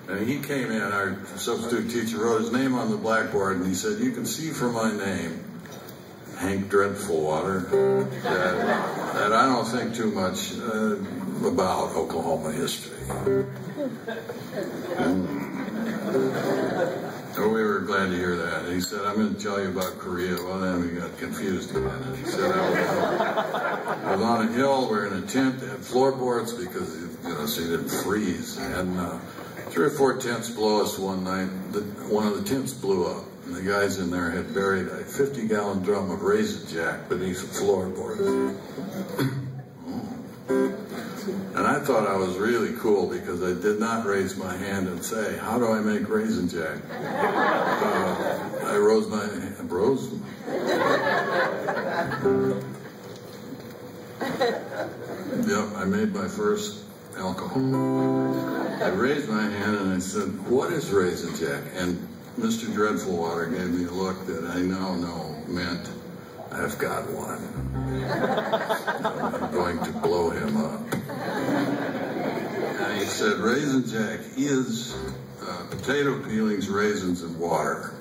And he came in, our substitute teacher wrote his name on the blackboard, and he said, "You can see from my name, Hank Dreadfulwater, that I don't think too much about Oklahoma history." So we were glad to hear that. And he said, "I'm going to tell you about Korea." Well, then we got confused again. And he said, I was on a hill, we're in a tent, they had floorboards because, so you didn't freeze. And 3 or 4 tents below us one night, one of the tents blew up. And the guys in there had buried a 50-gallon drum of Raisin Jack beneath the floorboards. And I thought I was really cool because I did not raise my hand and say, "How do I make Raisin Jack?" I rose my hand. Rose? Yep, I made my first alcohol. I raised my hand and I said, "What is Raisin Jack?" And Mr. Dreadfulwater gave me a look that I now know meant, "I've got one. I'm going to blow him up." And he said, "Raisin Jack is potato peelings, raisins, and water."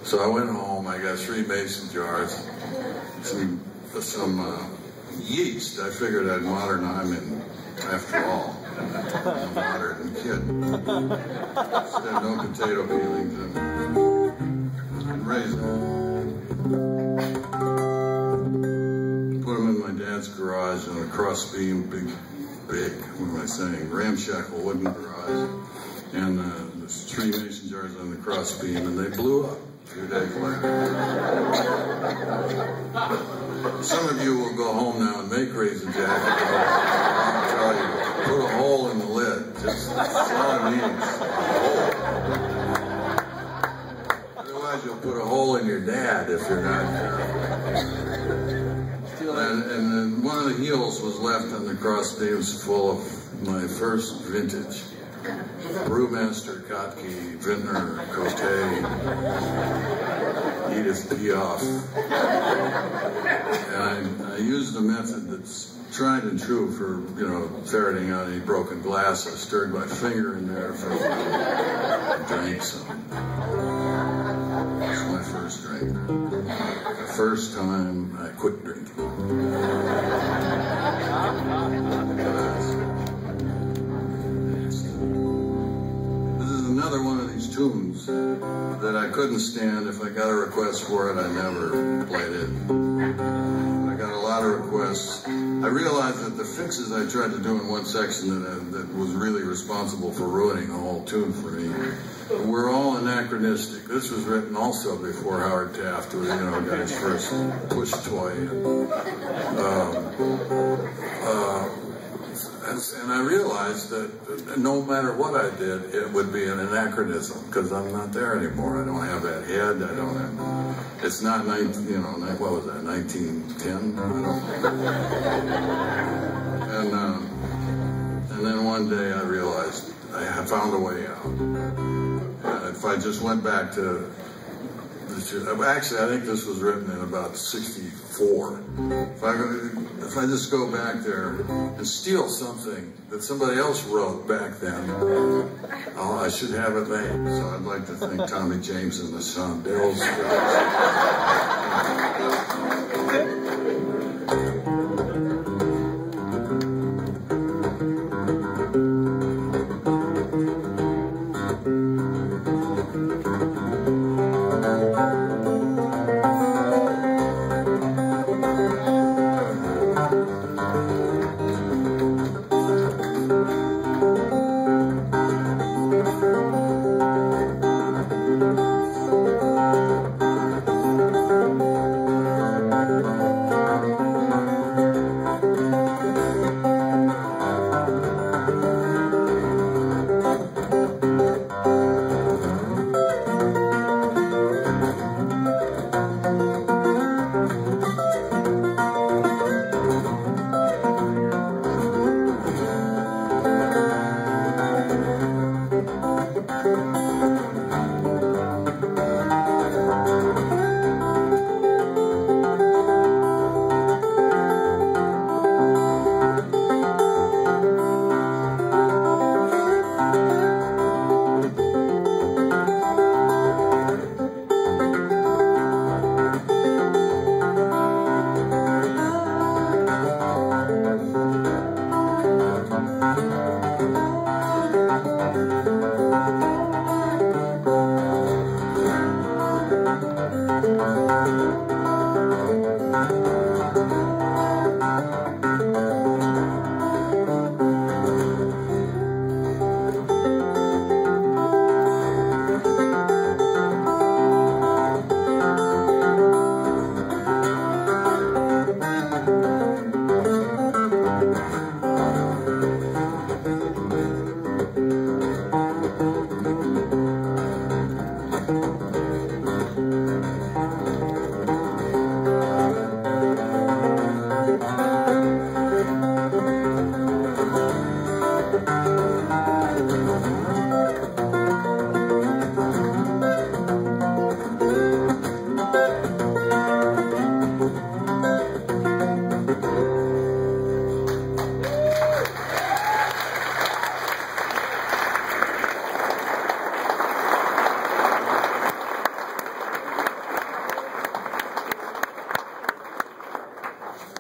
So I went home, I got 3 mason jars, some yeast. I figured I'd modernize him after all. I'm a modern kid. Said no potato peelings and raisins. Put them in my dad's garage on a cross beam, big, what am I saying, ramshackle wooden garage. And there's 3 mason jars on the cross beam, and they blew up a few days later. Some of you will go home now and make Raisin Jack. I'll tell you, put a hole in the lid. Just, that's all it needs. Otherwise, you'll put a hole in your dad if you're not careful. And then one of the heels was left on the cross beams full of my first vintage. Brewmaster, Kottke, Vintner, Kottke, Edith Piaf. And I used a method that's tried and true for, ferreting out any broken glass. I stirred my finger in there for and drank some. That's my first drink. The first time I quit drinking. Another one of these tunes that I couldn't stand. If I got a request for it, I never played it. I got a lot of requests. I realized that the fixes I tried to do in one section that was really responsible for ruining the whole tune for me were all anachronistic. This was written also before Howard Taft was, got his first push toy. And I realized that no matter what I did, it would be an anachronism because I'm not there anymore. I don't have that head. I don't have. It's not what was that? 1910. And then one day I realized I found a way out. If I just went back to. Actually, I think this was written in about '64. If I just go back there and steal something that somebody else wrote back then, I should have it made. So I'd like to thank Tommy James and the Son Bills.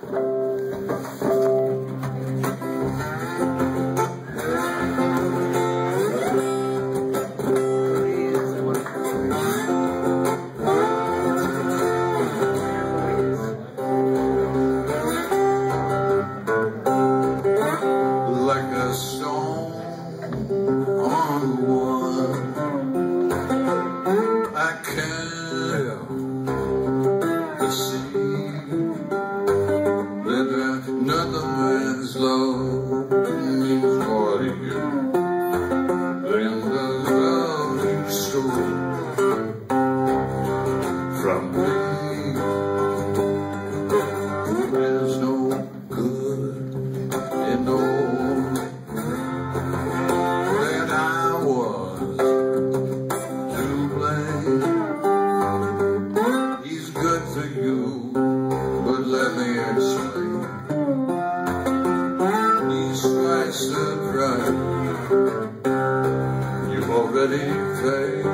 Like a stone on the water, I can't help but see that nothing man's love means more to you than the love you stole from me. There's no good in knowing that I was to blame. He's good for you, but let me explain. These prices are right, you've already paid.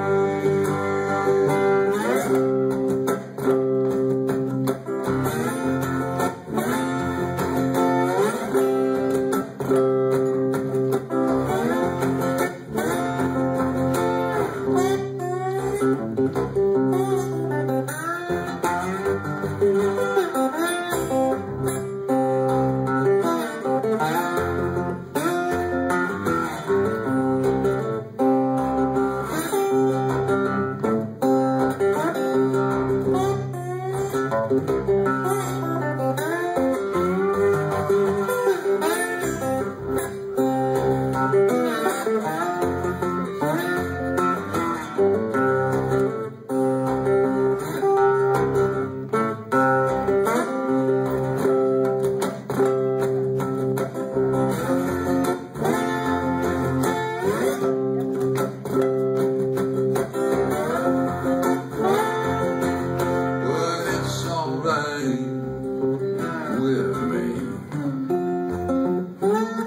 With me,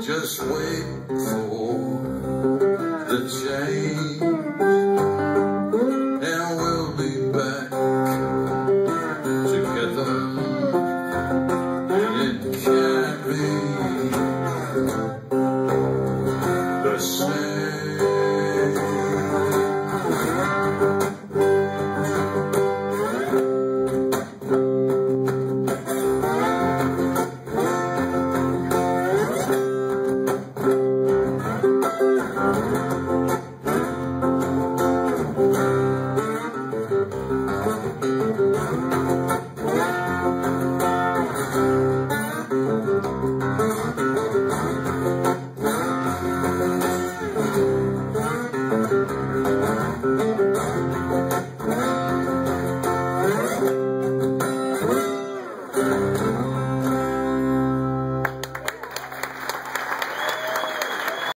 just wait